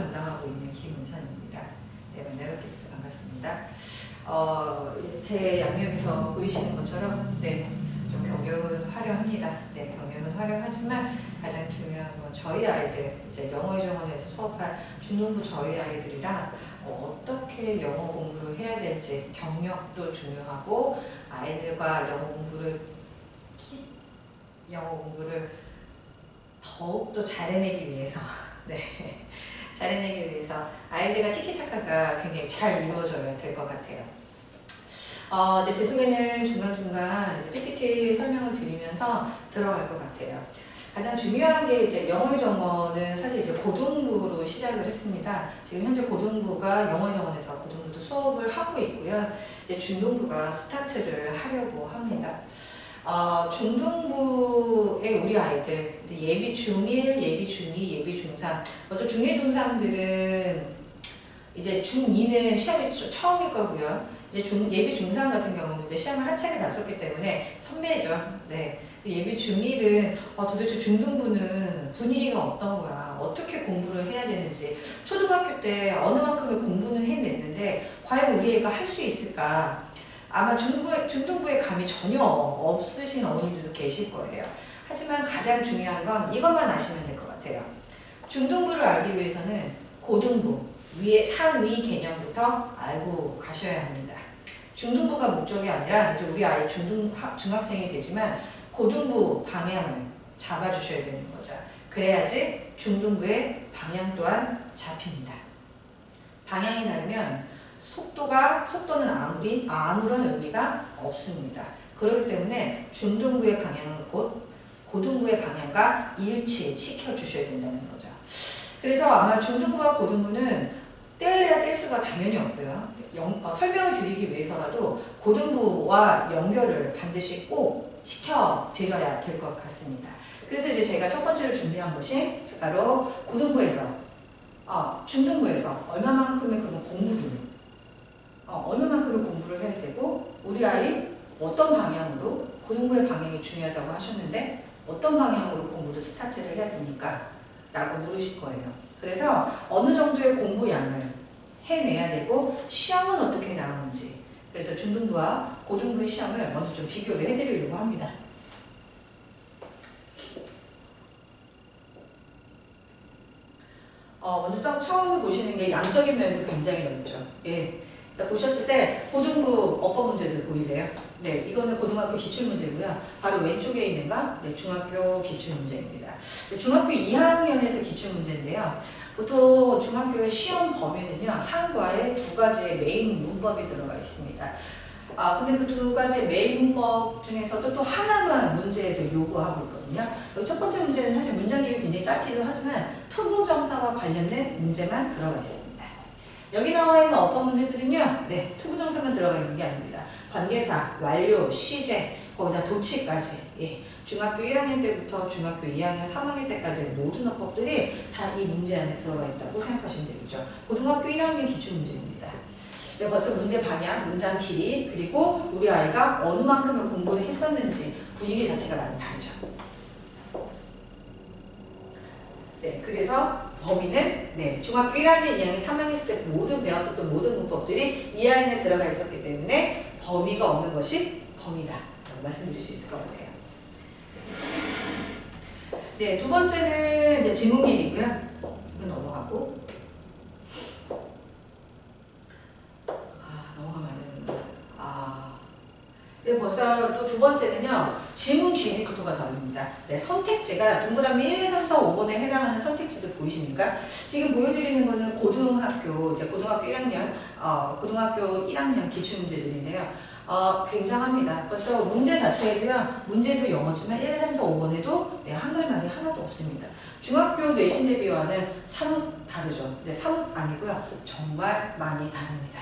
담당하고 있는 김은선입니다. 네, 만나게 돼서 반갑습니다. 제 양력에서 보이시는 것처럼 좀 경력은 화려합니다. 경력은 화려하지만 가장 중요한 건 저희 아이들, 이제 영어 정원에서 수업할 중등부 저희 아이들이랑 어떻게 영어 공부를 해야 될지 경력도 중요하고 아이들과 영어 공부를 더욱더 잘해내기 위해서 잘해내기 위해서 아이들과 티키타카가 굉장히 잘 이루어져야 될 것 같아요. 이제 제 속에는 중간중간 이제 PPT 설명을 드리면서 들어갈 것 같아요. 가장 중요한 게 이제 영어의 정원은 사실 이제 고등부로 시작을 했습니다. 지금 현재 고등부가 영어의 정원에서 고등부도 수업을 하고 있고요. 이제 중등부가 스타트를 하려고 합니다. 중등부의 우리 아이들, 이제 예비 중1, 예비 중2, 예비 중3. 먼저 중1, 중3들은 이제 중2는 시험이 처음일 거고요. 이제 예비 중3 같은 경우는 이제 시험을 한 차례 봤었기 때문에 선배죠. 예비 중1은 도대체 중등부는 분위기가 어떤 거야? 어떻게 공부를 해야 되는지. 초등학교 때 어느 만큼의 공부는 해냈는데 과연 우리 애가 할 수 있을까? 아마 중등부에 감이 전혀 없으신 어머님들도 계실 거예요. 하지만 가장 중요한 건 이것만 아시면 될 것 같아요. 중등부를 알기 위해서는 고등부, 상위 개념부터 알고 가셔야 합니다. 중등부가 목적이 아니라 이제 우리 아이 중학생이 되지만 고등부 방향을 잡아주셔야 되는 거죠. 그래야지 중등부의 방향 또한 잡힙니다. 방향이 다르면 속도는 아무런 의미가 없습니다. 그렇기 때문에 중등부의 방향은 곧 고등부의 방향과 일치시켜 주셔야 된다는 거죠. 그래서 아마 중등부와 고등부는 뗄래야 뗄 수가 당연히 없고요. 설명을 드리기 위해서라도 고등부와 연결을 반드시 꼭 시켜드려야 될 것 같습니다. 그래서 이제 제가 첫 번째로 준비한 것이 바로 고등부에서 중등부에서 얼마만큼의 그런 얼마만큼의 공부를 해야 되고 우리 아이 어떤 방향으로 고등부의 방향이 중요하다고 하셨는데 어떤 방향으로 공부를 스타트를 해야 됩니까? 라고 물으실 거예요. 그래서 어느 정도의 공부 양을 해내야 되고 시험은 어떻게 나오는지 그래서 중등부와 고등부의 시험을 먼저 좀 비교를 해드리려고 합니다. 먼저 딱 처음 보시는 게 양적인 면에서 굉장히 넓죠. 보셨을 때 고등부 어법 문제들 보이세요? 이거는 고등학교 기출문제고요. 바로 왼쪽에 있는 건 중학교 기출문제입니다. 중학교 2학년에서 기출문제인데요. 보통 중학교의 시험 범위는요. 한 과에 두 가지의 메인 문법이 들어가 있습니다. 근데 그 두 가지 메인 문법 중에서도 또 하나만 문제에서 요구하고 있거든요. 첫 번째 문제는 사실 문장집이 굉장히 짧기도 하지만 투부정사와 관련된 문제만 들어가 있습니다. 여기 나와 있는 어법 문제들은요, 투부정사만 들어가 있는 게 아닙니다. 관계사, 완료, 시제, 거기다 도치까지, 중학교 1학년 때부터 중학교 2학년, 3학년 때까지의 모든 어법들이 다 이 문제 안에 들어가 있다고 생각하시면 되겠죠. 고등학교 1학년 기출문제입니다. 벌써 문제 방향, 문장 길이, 그리고 우리 아이가 어느 만큼의 공부를 했었는지 분위기 자체가 많이 다르죠. 그래서 범위는 중학교 1학년, 2학년, 3학년 했을 때 모든 배웠었던 모든 문법들이 이 안에 들어가 있었기 때문에 범위가 없는 것이 범위다 라고 말씀드릴 수 있을 것 같아요. 두 번째는 이제 지문길이고요. 이거 넘어가고 넘어가면 안 되는구나. 벌써 또 두 번째는요. 지문 길이부터가 다릅니다. 선택지가 동그라미 1, 2, 3, 4, 5번에 해당하는 선택지들 보이십니까? 지금 보여드리는 거는 고등학교 1학년 기출문제들인데요. 굉장합니다. 벌써 문제 자체가 문제도 영어지만 1, 2, 3, 4, 5번에도 한글말이 하나도 없습니다. 중학교 내신 대비와는 사뭇 다르죠. 사뭇 아니고요. 정말 많이 다릅니다.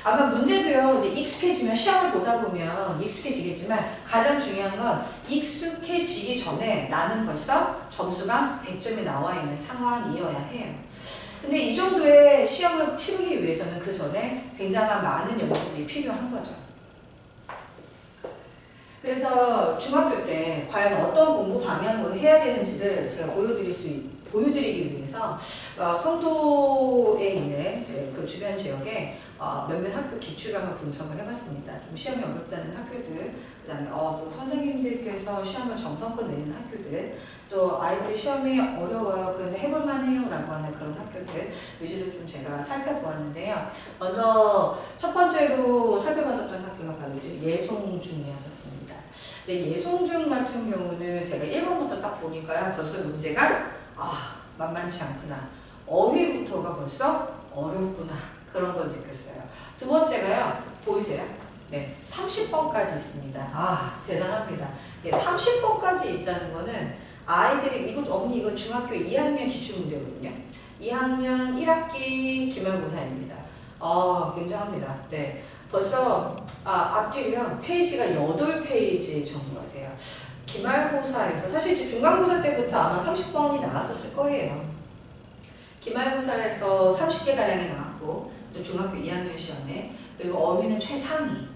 아마 문제도요, 이제 익숙해지면 시험을 보다 보면 익숙해지겠지만 가장 중요한 건 익숙해지기 전에 나는 벌써 점수가 100점이 나와 있는 상황이어야 해요. 근데 이 정도의 시험을 치르기 위해서는 그 전에 굉장한 많은 연습이 필요한 거죠. 그래서 중학교 때 과연 어떤 공부 방향으로 해야 되는지를 제가 보여드릴 수 보여드리기 위해서 송도에 있는 이제 그 주변 지역에 몇몇 학교 기출을 한번 분석을 해봤습니다. 좀 시험이 어렵다는 학교들, 그 다음에 또 선생님들께서 시험을 정성껏 내는 학교들, 또 아이들이 시험이 어려워요. 그런데 해볼만해요 라고 하는 그런 학교들 위주로 좀 제가 살펴보았는데요. 먼저 첫 번째로 살펴봤었던 학교가 바로 이제 예송중이었습니다. 근데 예송중 같은 경우는 제가 1번부터 딱 보니까요. 벌써 문제가 만만치 않구나. 어휘부터가 벌써 어렵구나. 그런 걸 느꼈어요. 두 번째가요. 보이세요? 네, 30번까지 있습니다. 대단합니다. 30번까지 있다는 거는 아이들이 어머니 이건 중학교 2학년 기출문제거든요. 2학년 1학기 기말고사입니다. 굉장합니다. 네, 벌써 앞뒤로요. 페이지가 8페이지 정도가 돼요. 기말고사에서 사실 이제 중간고사 때부터 아마 30번이 나왔었을 거예요. 기말고사에서 30개가량이 나왔고 또 중학교 2학년 시험에 그리고 어휘는 최상위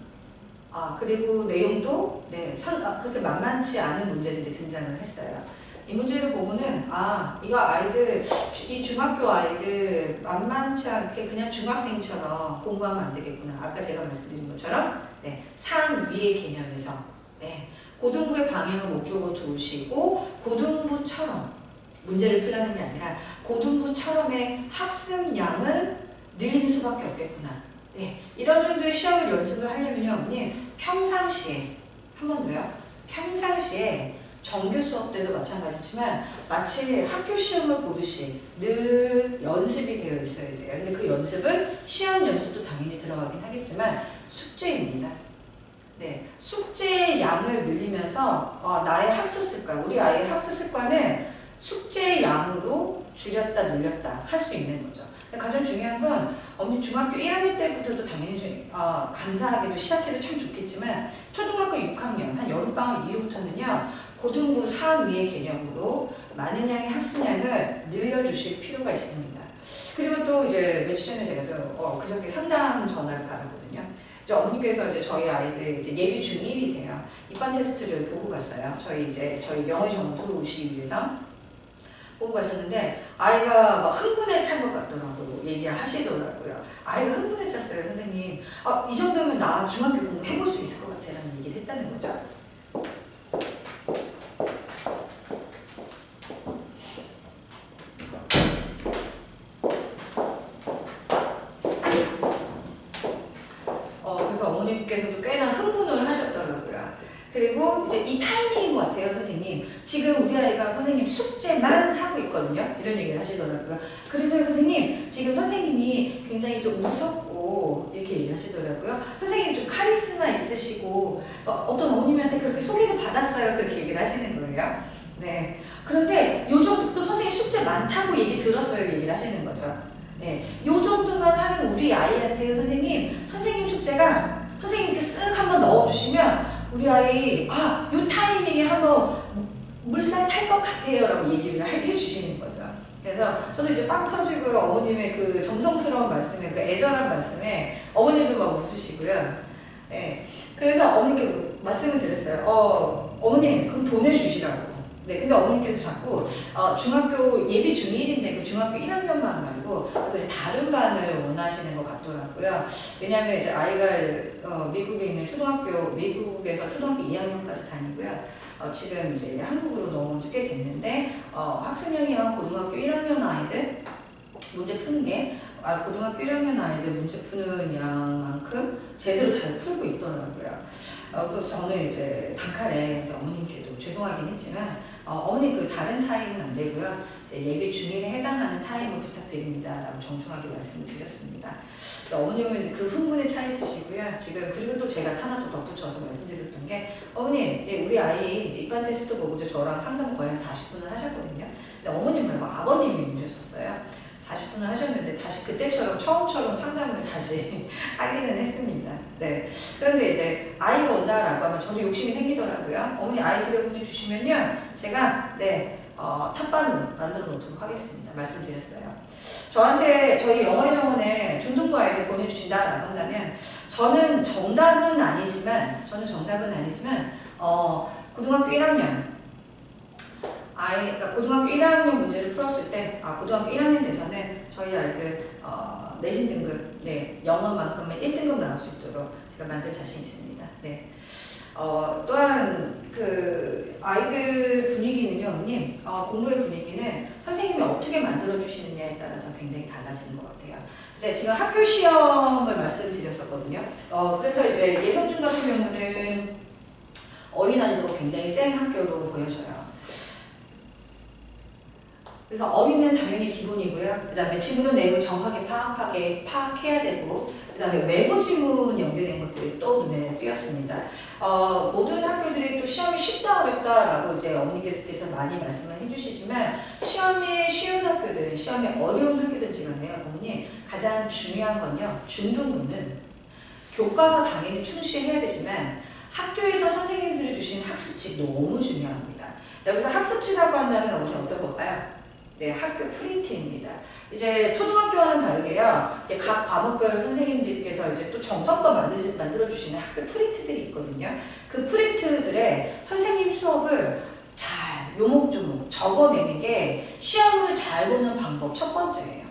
그리고 내용도 그렇게 만만치 않은 문제들이 등장을 했어요. 이 문제를 보고는 이거 아이들 이 중학교 아이들 만만치 않게 그냥 중학생처럼 공부하면 안 되겠구나. 아까 제가 말씀드린 것처럼 상위의 개념에서 고등부의 방향을 목적으로 두시고 고등부처럼 문제를 풀라는 게 아니라 고등부처럼의 학습량을 늘리는 수밖에 없겠구나. 이런 정도의 시험을 연습을 하려면요, 어머님 평상시에 한 번 더요. 평상시에 정규 수업 때도 마찬가지지만 마치 학교 시험을 보듯이 늘 연습이 되어 있어야 돼요. 근데 그 연습은 시험 연습도 당연히 들어가긴 하겠지만 숙제입니다. 숙제의 양을 늘리면서 나의 학습 습관, 우리 아이의 학습 습관은 숙제의 양으로 줄였다 늘렸다 할 수 있는 거죠. 가장 중요한 건 어머니 중학교 1학년 때부터도 당연히 감사하게도 시작해도 참 좋겠지만 초등학교 6학년 한 여름방학 이후부터는요 고등부 상위의 개념으로 많은 양의 학습량을 늘려주실 필요가 있습니다. 그리고 또 이제 며칠 전에 제가 그저께 상담 전화를 받았거든요. 이제 어머니께서 이제 저희 아이들 이제 예비 중1이세요. 입반 테스트를 보고 갔어요. 저희 영어 전공 들어오시기 위해서. 보고 가셨는데 아이가 막 흥분에 찬 것 같더라고요. 얘기하시더라고요. 아이가 흥분에 찼어요. 선생님 이 정도면 나 중학교 공부 해볼 수 있을 것 같아 라는 얘기를 했다는 거죠. 그래서 어머님께서도 꽤나 흥분을 하셨더라고요. 그리고 이제 이 타이밍인 것 같아요, 선생님. 지금 우리 아이가 선생님 숙제만 하고 있거든요. 이런 얘기를 하시더라고요. 그래서 선생님, 지금 선생님이 굉장히 좀 무섭고 이렇게 얘기를 하시더라고요. 선생님 좀 카리스마 있으시고 어떤 어머님한테 그렇게 소개를 받았어요. 그렇게 얘기를 하시는 거예요. 그런데 요 정도 또 선생님 숙제 많다고 얘기 들었어요. 얘기를 하시는 거죠. 요 정도만 하는 우리 아이한테요, 선생님 숙제가 선생님께 쓱 한번 넣어주시면 우리 아이 요 타이밍에 한번 물살 탈 것 같아요 라고 얘기를 해주시는 거죠. 그래서 저도 이제 빵 터지고요. 어머님의 그 정성스러운 말씀에 그 애절한 말씀에 어머니도 막 웃으시고요. 그래서 어머니께 말씀을 드렸어요. 어머니 그럼 보내주시라고. 근데 어머님께서 자꾸 중학교 예비 중1인데 그 중학교 1학년만 말고 다른 반을 원하시는 것 같더라고요. 왜냐하면 이제 아이가 미국에 있는 미국에서 초등학교 2학년까지 다니고요. 지금 이제 한국으로 넘어온 지 꽤 됐는데 학습량이요 고등학교 1학년 아이들 문제 푸는 게 고등학교 1학년 아이들 문제 푸는 양만큼 제대로 잘 풀고 있더라고요. 그래서 저는 이제 단칼에 어머님께도 죄송하긴 했지만 어머니 그 다른 타임은 안 되고요. 이제 예비 중1에 해당하는 타임을 부탁드립니다. 라고 정중하게 말씀을 드렸습니다. 어머님은 이제 그 흥분에 차 있으시고요. 지금 그리고 또 제가 하나 더 덧붙여서 말씀드렸던 게 어머님 이제 우리 아이 이제 입반 테스트 보고 저랑 상담 거의 한 40분을 하셨거든요. 근데 어머님 말고 아버님이 오셨었어요. 40분을 하셨는데 다시 그때처럼 처음처럼 상담을 다시 하기는 했습니다. 그런데 이제 아이가 온다라고 하면 저도 욕심이 생기더라고요. 어머니 아이 들여보내주시면요. 제가 탑반으로 만들어 놓도록 하겠습니다. 말씀드렸어요. 저한테 저희 영어의 정원에 중등부 아이들 보내주신다라고 한다면 저는 정답은 아니지만 고등학교 1학년 그러니까 고등학교 1학년 문제를 풀었을 때, 고등학교 1학년 돼서는 저희 아이들 내신 등급, 네, 영어만큼은 1등급 나올 수 있도록 제가 만들 자신 있습니다. 네. 또한 그 아이들 분위기는요, 어머님, 공부의 분위기는 선생님이 어떻게 만들어 주시느냐에 따라서 굉장히 달라지는 것 같아요. 이제 지금 학교 시험을 말씀드렸었거든요. 그래서 이제 예성중 같은 경우는 어휘난이도가 굉장히 센 학교로 보여져요. 그래서 어휘는 당연히 기본이고요. 그 다음에 지문의 내용을 정확하게 파악해야 되고, 그 다음에 외부 지문 연결된 것들이 또 눈에 띄었습니다. 모든 학교들이 또 시험이 쉽다 어렵다라고 이제 어머니께서 많이 말씀을 해주시지만, 시험이 쉬운 학교들, 시험이 어려운 학교든지 간에요. 어머니, 가장 중요한 건요, 중등부는 교과서 당연히 충실해야 되지만 학교에서 선생님들이 주신 학습지 너무 중요합니다. 여기서 학습지라고 한다면 어머니 어떤 걸까요? 네, 학교 프린트입니다. 이제 초등학교와는 다르게요. 이제 각 과목별 선생님들께서 이제 또 정성껏 만들어주시는 학교 프린트들이 있거든요. 그 프린트들에 선생님 수업을 잘 요목조목 적어내는 게 시험을 잘 보는 방법 첫 번째예요.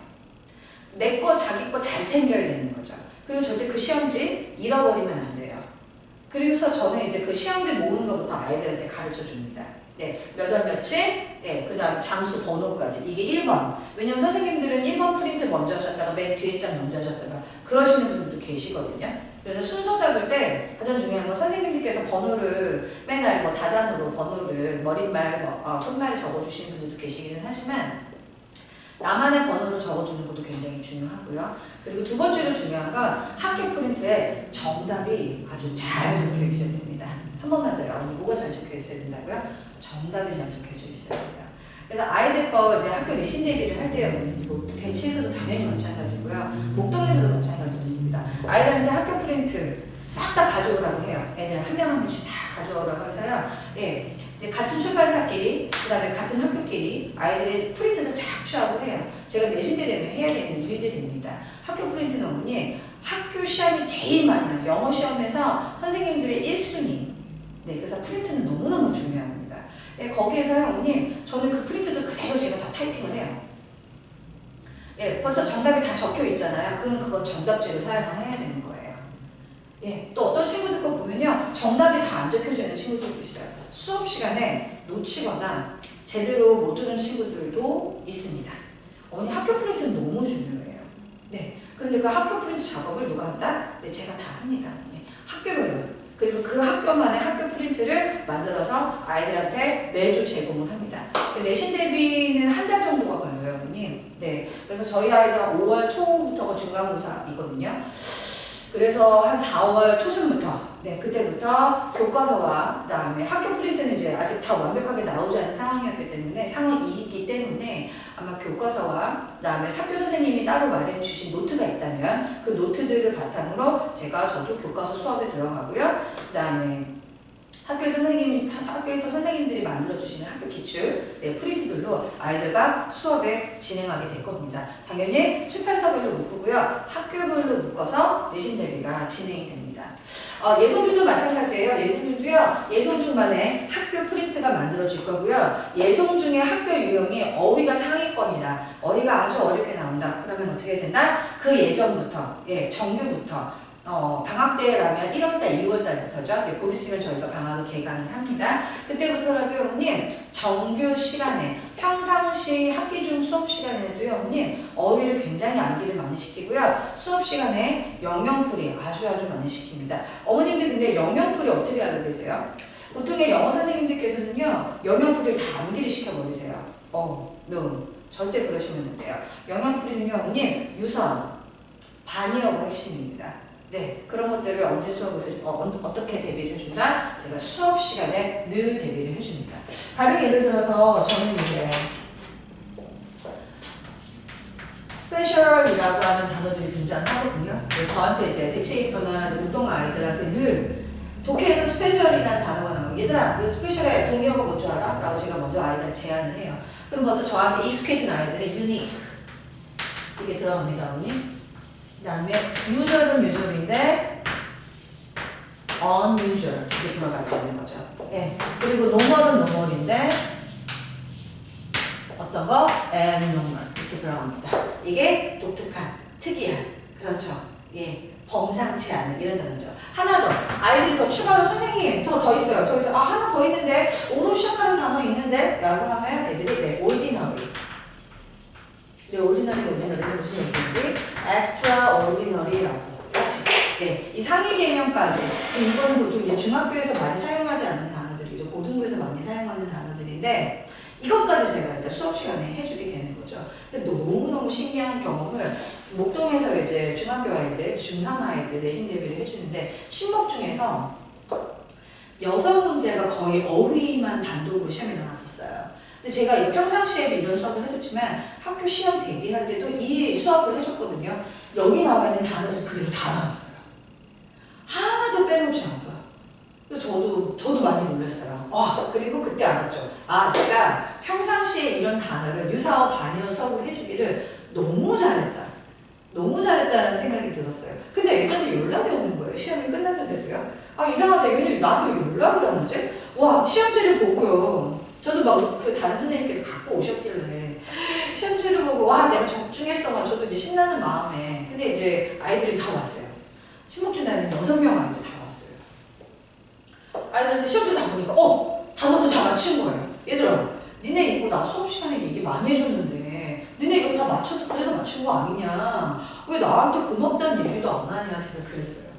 내 거, 자기 거 잘 챙겨야 되는 거죠. 그리고 절대 그 시험지 잃어버리면 안 돼요. 그리고서 저는 이제 그 시험지 모으는 것부터 아이들한테 가르쳐 줍니다. 네, 몇 월 며칠, 네, 그 다음 장수 번호까지. 이게 1번. 왜냐면 선생님들은 1번 프린트 먼저 하셨다가 맨 뒤에 장 먼저 하셨다가 그러시는 분들도 계시거든요. 그래서 순서 잡을 때 가장 중요한 건 선생님들께서 번호를 맨날 뭐 다단으로 번호를 머릿말, 끝말에 적어주시는 분들도 계시기는 하지만 나만의 번호를 적어주는 것도 굉장히 중요하고요. 그리고 두 번째로 중요한 건 학교 프린트에 정답이 아주 잘 적혀 있어야 됩니다. 한 번만 더요. 언니 뭐가 잘 적혀 있어야 된다고요? 정답이 잘 적혀져 있어야 돼요. 그래서 아이들 거 이제 학교 내신 대비를 할 때요. 뭐 대치에서도 당연히 마찬가지고요. 목동에서도 마찬가지입니다. 아이들한테 학교 프린트 싹 다 가져오라고 해요. 애들 한 명 한 명씩 다 가져오라고 해서요. 예. 이제 같은 출판사끼리, 그 다음에 같은 학교끼리 아이들의 프린트를 착취하고 해요. 제가 내신 때 되면 해야 되는 일들입니다. 학교 프린트는 어머니, 학교 시험이 제일 많이 나요. 영어 시험에서 선생님들의 1순위. 네, 그래서 프린트는 너무너무 중요합니다. 네, 거기에서요, 어머니, 저는 그 프린트들 그대로 제가 다 타이핑을 해요. 예, 벌써 정답이 다 적혀 있잖아요. 그럼 그건 정답지로 사용을 해야 되는 거예요. 예, 또 어떤 친구들 거 보면요, 정답이 다 안 적혀져 있는 친구들도 있어요. 수업 시간에 놓치거나 제대로 못 듣는 친구들도 있습니다. 어머니, 학교 프린트는 너무 중요해요. 네, 그런데 그 학교 프린트 작업을 누가 한다? 네, 제가 다 합니다. 어머니. 학교별로. 그리고 그 학교만의 학교 프린트를 만들어서 아이들한테 매주 제공을 합니다. 내신 대비는 한 달 정도가 걸려요, 어머님. 네, 그래서 저희 아이가 5월 초부터가 중간고사이거든요. 그래서 한 4월 초순부터, 네, 그때부터 교과서와 그 다음에 학교 프린트는 이제 아직 다 완벽하게 나오지 않은 상황이었기 때문에, 상황이기 때문에 아마 교과서와 그 다음에 학교 선생님이 따로 마련해 주신 노트가 있다면 그 노트들을 바탕으로 저도 교과서 수업에 들어가고요. 그 다음에 학교에서 선생님들이 만들어주시는 학교 기출, 네, 프린트들로 아이들과 수업에 진행하게 될 겁니다. 당연히 출판사별로 묶고요. 학교별로 묶어서 내신 대비가 진행이 됩니다. 예성중도 마찬가지예요. 예성중도요, 예성중만의 학교 프린트가 만들어질 거고요. 예성중의 학교 유형이 어휘가 상위권이다. 어휘가 아주 어렵게 나온다. 그러면 어떻게 해야 된다? 그 예전부터, 예, 정규부터. 방학 때라면 1월달, 2월달부터죠. 곧 있으면 저희가 방학을 개강을 합니다. 그때부터라도요, 어머님, 정규 시간에, 평상시 학기 중 수업 시간에도요, 어머님, 어휘를 굉장히 암기를 많이 시키고요. 수업 시간에 영영풀이 아주 많이 시킵니다. 어머님들 근데 영영풀이 어떻게 알고 계세요? 보통의 영어 선생님들께서는요, 영영풀이를 다 암기를 시켜버리세요. no. 절대 그러시면 안 돼요. 영영풀이는요, 어머님, 유선, 반의어가 핵심입니다. 네, 그런 것들을 언제 수업을 어떻게 대비를 해준다? 제가 수업 시간에 늘 대비를 해줍니다. 다른 예를 들어서 저는 이제 스페셜이라고 하는 단어들이 등장하거든요. 저한테 이제 대치에 있거나 운동 아이들한테 늘 독해에서 스페셜이라는 단어가 나오면 얘들아, 스페셜의 동의어가 뭔 줄 알아? 라고 제가 먼저 아이들한테 제안을 해요. 그럼 벌써 저한테 익숙해진 아이들의 유닉 이게 들어갑니다, 어머니. 그 다음에 usual은 usual인데 unusual 이게 들어가야 되는 거죠. 예. 그리고 normal은 normal인데 abnormal 이렇게 들어갑니다. 이게 독특한, 특이한, 그렇죠. 예, 범상치 않은 이런 단어죠. 하나 더, 아이들이 더 추가로 선생님 더 있어요. 저기서 하나 더 있는데 O로 시작하는 단어 있는데 라고 하면 애들이 네, ordinary. 네, ordinary가 무슨 얘기인지 extraordinary라고. 맞지? 네, 이 상위 개명까지 이거는 보통 이제 중학교에서 많이 사용하지 않는 단어들이죠. 고등부에서 많이 사용하는 단어들인데 이것까지 제가 이제 수업 시간에 해주게 되는 거죠. 근데 너무너무 신기한 경험을 목동에서 이제 중학교 아이들, 중3 아이들 내신 대비를 해주는데 신목 중에서 6문제가 거의 어휘만 단독으로 시험에 나왔었어요. 근데 제가 평상시에도 이런 수업을 해줬지만 학교 시험 대비할 때도 이 수업을 해줬거든요. 여기 나와 있는 단어들 그대로 다 나왔어요. 하나도 빼놓지 않고요. 그래서 저도 많이 놀랐어요. 그리고 그때 알았죠. 내가 평상시에 이런 단어를 유사어 반의어 수업을 해주기를 너무 잘했다. 너무 잘했다는 생각이 들었어요. 근데 예전에 연락이 오는 거예요. 시험이 끝났는데도요. 이상하다. 왜냐면 나한테 연락을 하는지? 시험지를 보고요. 저도 막 그 다른 선생님께서 갖고 오셨길래 시험지를 보고 내가 적중했어. 저도 이제 신나는 마음에. 근데 이제 아이들이 다 왔어요. 신목준단은 6명 아이들 다 왔어요. 아이들한테 시험지 다 보니까 단어도 다 맞춘 거예요. 얘들아, 니네 이거 나 수업 시간에 얘기 많이 해줬는데 니네 이거 다 맞춰서 그래서 맞춘 거 아니냐? 왜 나한테 고맙다는 얘기도 안 하냐? 제가 그랬어요.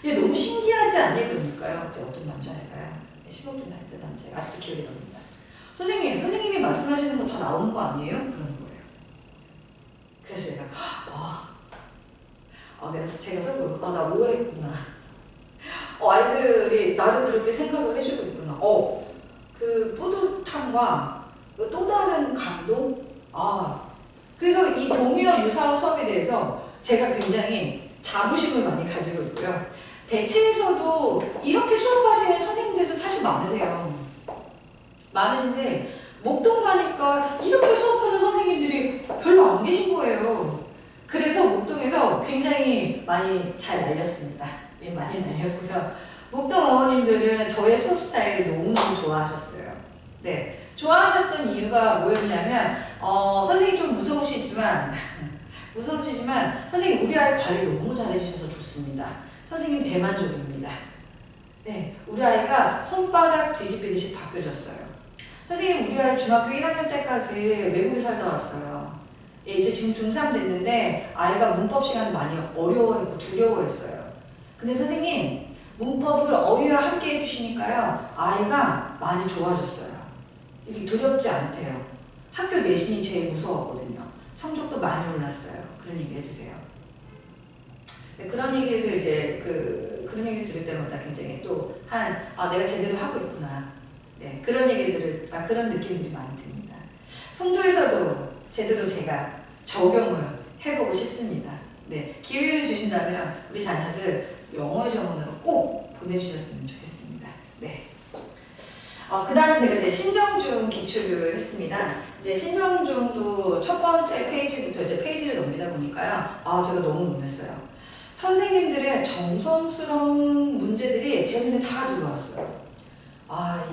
얘 너무 신기하지 않니? 그러니까요. 어떤 남자애가요. 신목준 나이때 남자애가 아직도 기억이 납니다. 선생님이 말씀하시는 거 다 나오는 거 아니에요? 그러는 거예요. 그래서 제가 그래서 제가 속으로 나 오해했구나. 아이들이 나를 그렇게 생각을 해주고 있구나. 그 뿌듯함과 그 또 다른 감동? 그래서 이 동의어 유사어 수업에 대해서 제가 굉장히 자부심을 많이 가지고 있고요. 대치에서도 이렇게 수업하시는 선생님들도 사실 많으신데 목동 가니까 이렇게 수업하는 선생님들이 별로 안 계신 거예요. 그래서 목동에서 굉장히 많이 잘 날렸습니다. 예, 많이 날렸고요. 목동 어머님들은 저의 수업 스타일을 너무너무 좋아하셨어요. 네, 좋아하셨던 이유가 뭐였냐면 선생님 좀 무서우시지만 선생님 우리 아이 관리 너무 잘해주셔서 좋습니다. 선생님 대만족입니다. 네, 우리 아이가 손바닥 뒤집히듯이 바뀌어졌어요. 선생님 우리 아이 중학교 1학년 때까지 외국에 살다 왔어요. 예, 이제 지금 중3 됐는데 아이가 문법 시간을 많이 어려워했고 두려워했어요. 근데 선생님 문법을 어휘와 함께 해주시니까요 아이가 많이 좋아졌어요. 이렇게 두렵지 않대요. 학교 내신이 제일 무서웠거든요. 성적도 많이 올랐어요. 그런 얘기 해주세요. 네, 그런 얘기를 이제 그런 얘기 들을 때마다 굉장히 또 내가 제대로 하고 있구나. 네, 그런 느낌들이 많이 듭니다. 송도에서도 제대로 제가 적용을 해보고 싶습니다. 네, 기회를 주신다면 우리 자녀들 영어 정원으로 꼭 보내주셨으면 좋겠습니다. 네. 그 다음 제가 이제 신정중 기출을 했습니다. 이제 신정중도 첫 번째 페이지부터 이제 페이지를 넘기다 보니까요. 제가 너무 놀랐어요. 선생님들의 정성스러운 문제들이 제 눈에 다 들어왔어요.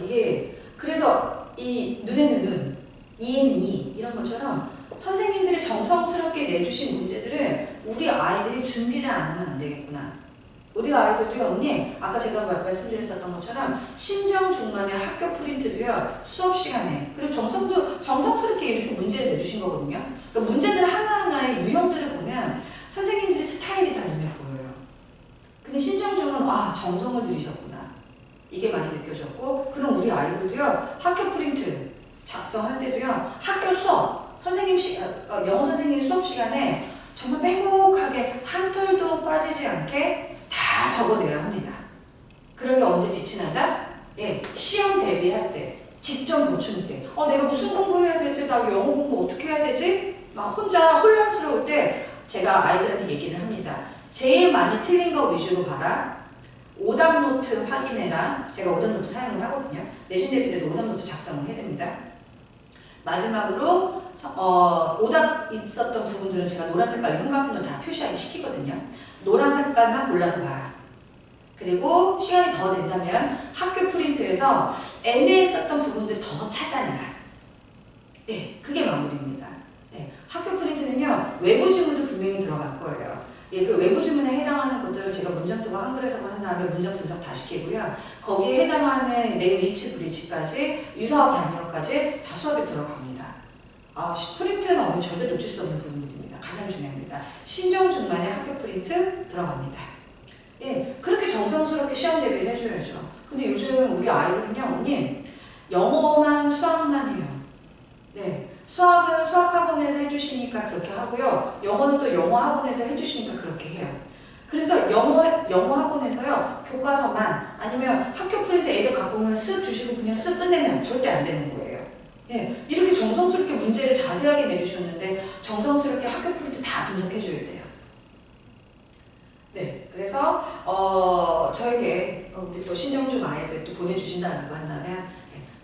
이게 그래서 이 눈에는 눈, 이에는 이 이런 것처럼 선생님들이 정성스럽게 내주신 문제들을 우리 아이들이 준비를 안 하면 안 되겠구나. 우리 아이들도요, 언니, 아까 제가 말씀드렸었던 것처럼 신정중만의 학교 프린트도요, 수업 시간에, 그리고 정성스럽게 이렇게 문제를 내주신 거거든요. 그러니까 문제들 하나하나의 유형들을 보면 선생님들의 스타일이 다 눈에 보여요. 근데 신정중은 정성을 들이셨구나. 이게 많이 느껴졌고, 그럼 우리 아이들도요, 학교 프린트 작성할 때도요, 학교 수업, 영어 선생님 수업 시간에 정말 빼곡하게 한 톨도 빠지지 않게 다 적어내야 합니다. 그런 게 언제 빛이 나다? 예, 시험 대비할 때, 직접 보충 때, 내가 무슨 공부해야 되지? 나 영어 공부 어떻게 해야 되지? 막 혼자 혼란스러울 때 제가 아이들한테 얘기를 합니다. 제일 많이 틀린 거 위주로 봐라. 오답노트 확인해라. 제가 오답노트 사용을 하거든요. 내신 대비 때도 오답노트 작성을 해야 됩니다. 마지막으로 오답 있었던 부분들은 제가 노란 색깔로 형광펜으로 다 표시하기 시키거든요. 노란 색깔만 골라서 봐라. 그리고 시간이 더 된다면 학교 프린트에서 애매했었던 부분들 더 찾아내라. 네, 그게 마무리입니다. 학교 프린트는요, 외부 지문도 분명히 들어갈 거예요. 예, 그 외부 지문에 해당하는 것들을 제가 문장 쓰고 한글 해석을 한 다음에 문장 분석 다 시키고요. 거기에 해당하는 내용 일치 불일치까지 유사와 반영까지 다 수업에 들어갑니다. 프린트는 오늘 절대 놓칠 수 없는 부분들입니다. 가장 중요합니다. 신정중만의 학교 프린트 들어갑니다. 예, 그렇게 정성스럽게 시험 대비를 해줘야죠. 근데 요즘 우리 아이들은요, 어머님, 영어만 수학만 해요. 네, 수학은 수학학원에서 해주시니까 그렇게 하고요. 영어는 또 영어학원에서 해주시니까 그렇게 해요. 그래서 영어학원에서요, 교과서만 아니면 학교 프린트 애들 갖고 오면 쓱 주시고 그냥 쓱 끝내면 절대 안 되는 거예요. 예, 이렇게 정성스럽게 문제를 자세하게 내주셨는데 정성스럽게 학교 프린트 다 분석해줘야 돼요. 네, 그래서 저에게 우리 또 신정중 아이들 또 보내주신다고 한다면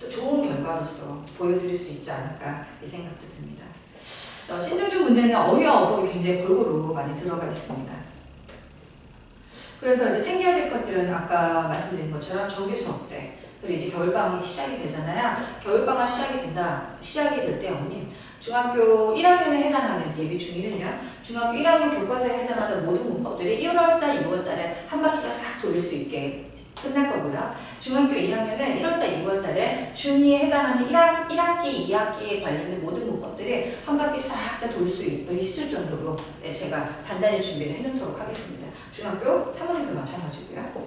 또 좋은 결과로서 보여드릴 수 있지 않을까 이 생각도 듭니다. 신정중 문제는 어휘와 어법이 굉장히 골고루 많이 들어가 있습니다. 그래서 이제 챙겨야 될 것들은 아까 말씀드린 것처럼 정규 수업 때, 그리고 이제 겨울방학이 시작이 되잖아요. 겨울방학 시작이 될 때 어머님, 중학교 1학년에 해당하는 예비 중1은요, 중학교 1학년 교과서에 해당하는 모든 문법들이 1월달, 2월달에 한 바퀴가 싹 돌릴 수 있게 끝날 거고요. 중학교 2학년은 1월달, 2월달에 중2에 해당하는 1학기, 2학기에 관련된 모든 문법들이 한 바퀴 싹 다 돌 수 있을 정도로 제가 단단히 준비를 해놓도록 하겠습니다. 중학교 3학년도 마찬가지고요.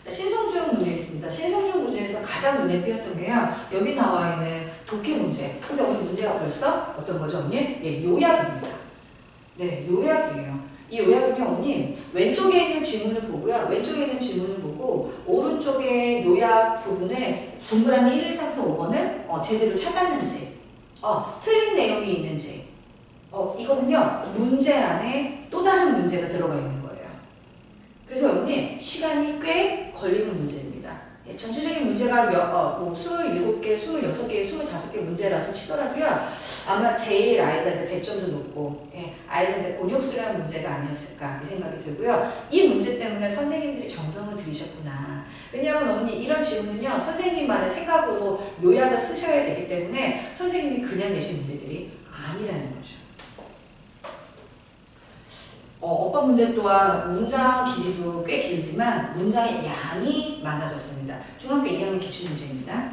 자, 신성중 문제 있습니다. 신성중 문제에서 가장 눈에 띄었던 게요, 여기 나와 있는 독해 문제. 근데 오늘 문제가 벌써 어떤 거죠, 언니? 예, 요약입니다. 네, 요약이에요. 이 요약은요, 언니, 왼쪽에 있는 지문을 보고요. 왼쪽에 있는 지문을 보고, 오른쪽에 요약 부분에 동그라미 1, 2, 3, 4, 5번을 제대로 찾았는지, 틀린 내용이 있는지, 이거는요, 문제 안에 또 다른 문제가 들어가 있는 거예요. 그래서 언니, 시간이 꽤 걸리는 문제입니다. 예, 전체적인 문제가 27개, 26개, 25개 문제라서 치더라도요, 아마 제일 아이들한테 100점도 높고, 예, 아이들한테 곤욕스러운 문제가 아니었을까 이 생각이 들고요. 이 문제 때문에 선생님들이 정성을 들이셨구나. 왜냐하면 언니, 이런 질문은요, 선생님만의 생각으로 요약을 쓰셔야 되기 때문에 선생님이 그냥 내신 문제들이 아니라는 거죠. 어법 문제 또한 문장 길이도 꽤 길지만 문장의 양이 많아졌습니다. 중학교 2학년 기출문제입니다.